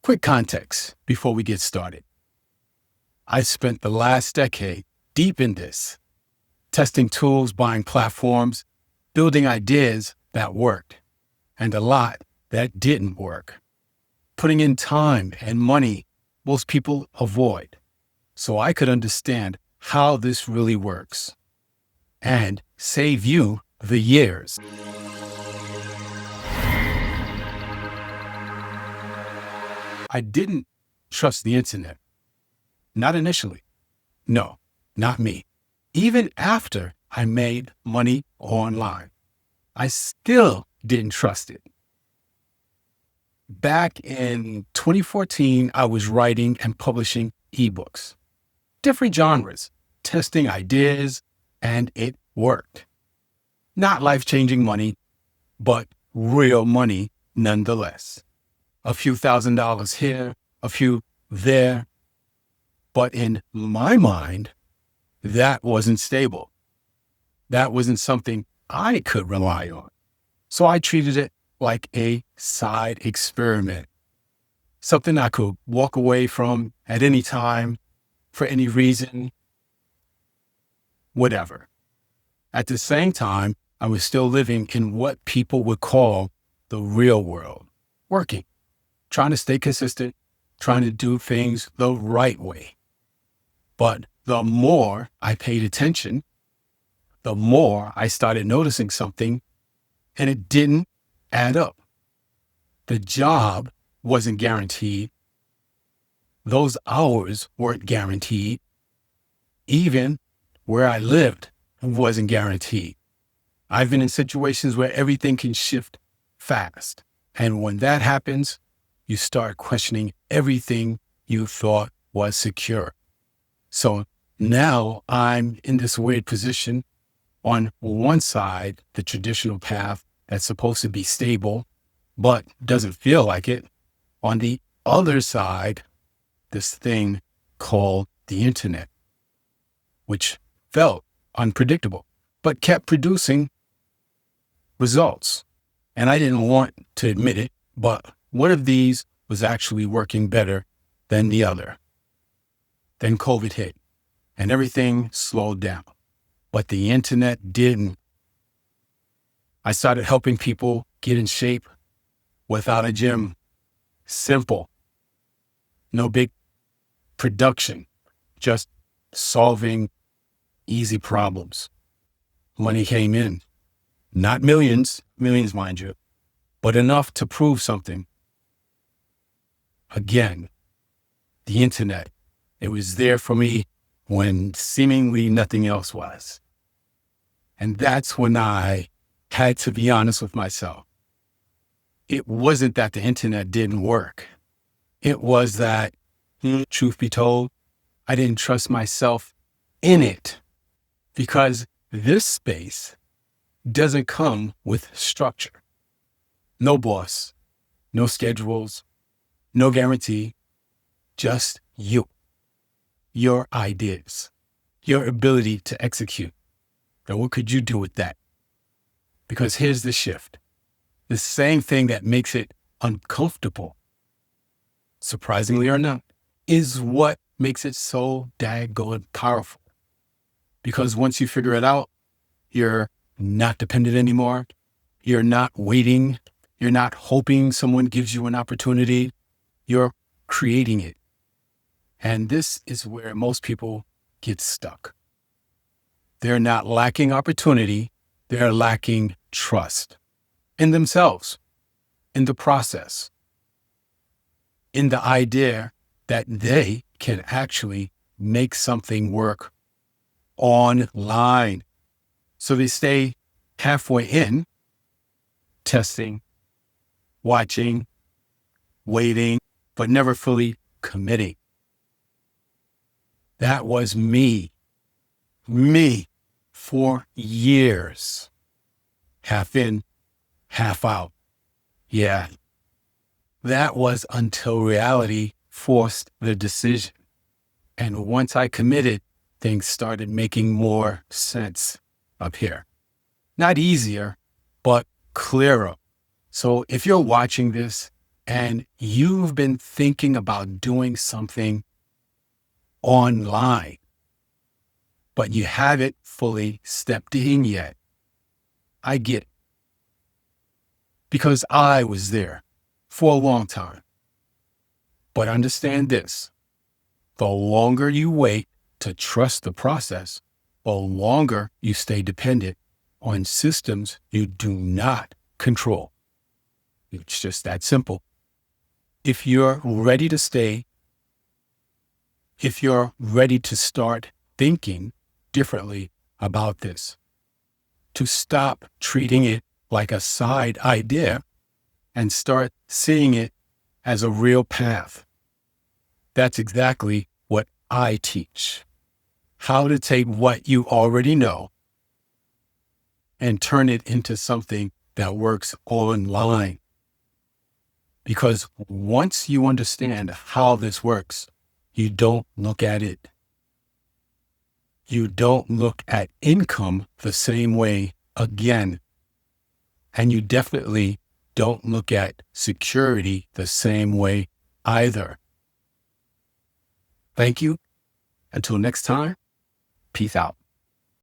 Quick context before we get started. I spent the last decade deep in this, testing tools, buying platforms, building ideas that worked, and a lot that didn't work. Putting in time and money most people avoid, so I could understand how this really works and save you the years. I didn't trust the internet. Not initially. No, not me. Even after I made money online, I still didn't trust it. Back in 2014, I was writing and publishing ebooks, different genres, testing ideas, and it worked. Not life-changing money, but real money nonetheless. A few $1,000s here, a few there. But in my mind, that wasn't stable. That wasn't something I could rely on. So I treated it like a side experiment, something I could walk away from at any time, for any reason, whatever. At the same time, I was still living in what people would call the real world, working, trying to stay consistent, trying to do things the right way. But the more I paid attention, the more I started noticing something, and it didn't add up. The job wasn't guaranteed. Those hours weren't guaranteed. Even where I lived wasn't guaranteed. I've been in situations where everything can shift fast. And when that happens, you start questioning everything you thought was secure. So now I'm in this weird position. On one side, the traditional path that's supposed to be stable, but doesn't feel like it. On the other side, this thing called the internet, which felt unpredictable, but kept producing results. And I didn't want to admit it, but one of these was actually working better than the other. Then COVID hit and everything slowed down, but the internet didn't. I started helping people get in shape without a gym. Simple. No big production, just solving easy problems. Money came in, not millions, mind you, but enough to prove something. Again, the internet, it was there for me when seemingly nothing else was. And that's when I had to be honest with myself. It wasn't that the internet didn't work. It was that, truth be told, I didn't trust myself in it, because this space doesn't come with structure. No boss, no schedules, no guarantee, just you, your ideas, your ability to execute. Now, what could you do with that? Because here's the shift. The same thing that makes it uncomfortable, surprisingly or not, is what makes it so daggone powerful. Because once you figure it out, you're not dependent anymore. You're not waiting. You're not hoping someone gives you an opportunity. You're creating it. And this is where most people get stuck. They're not lacking opportunity. They're lacking trust in themselves, in the process, in the idea that they can actually make something work online. So they stay halfway in, testing, watching, waiting, but never fully committing. That was me for years. Half in, half out. Yeah. That was until reality forced the decision. And once I committed, things started making more sense up here. Not easier, but clearer. So if you're watching this and you've been thinking about doing something online, but you haven't fully stepped in yet. I get it. Because I was there for a long time. But understand this, the longer you wait to trust the process, the longer you stay dependent on systems you do not control. It's just that simple. If you're ready to start thinking differently about this, to stop treating it like a side idea and start seeing it as a real path. That's exactly what I teach. How to take what you already know and turn it into something that works online. Because once you understand how this works, you don't look at it. You don't look at income the same way again. And you definitely don't look at security the same way either. Thank you. Until next time, peace out.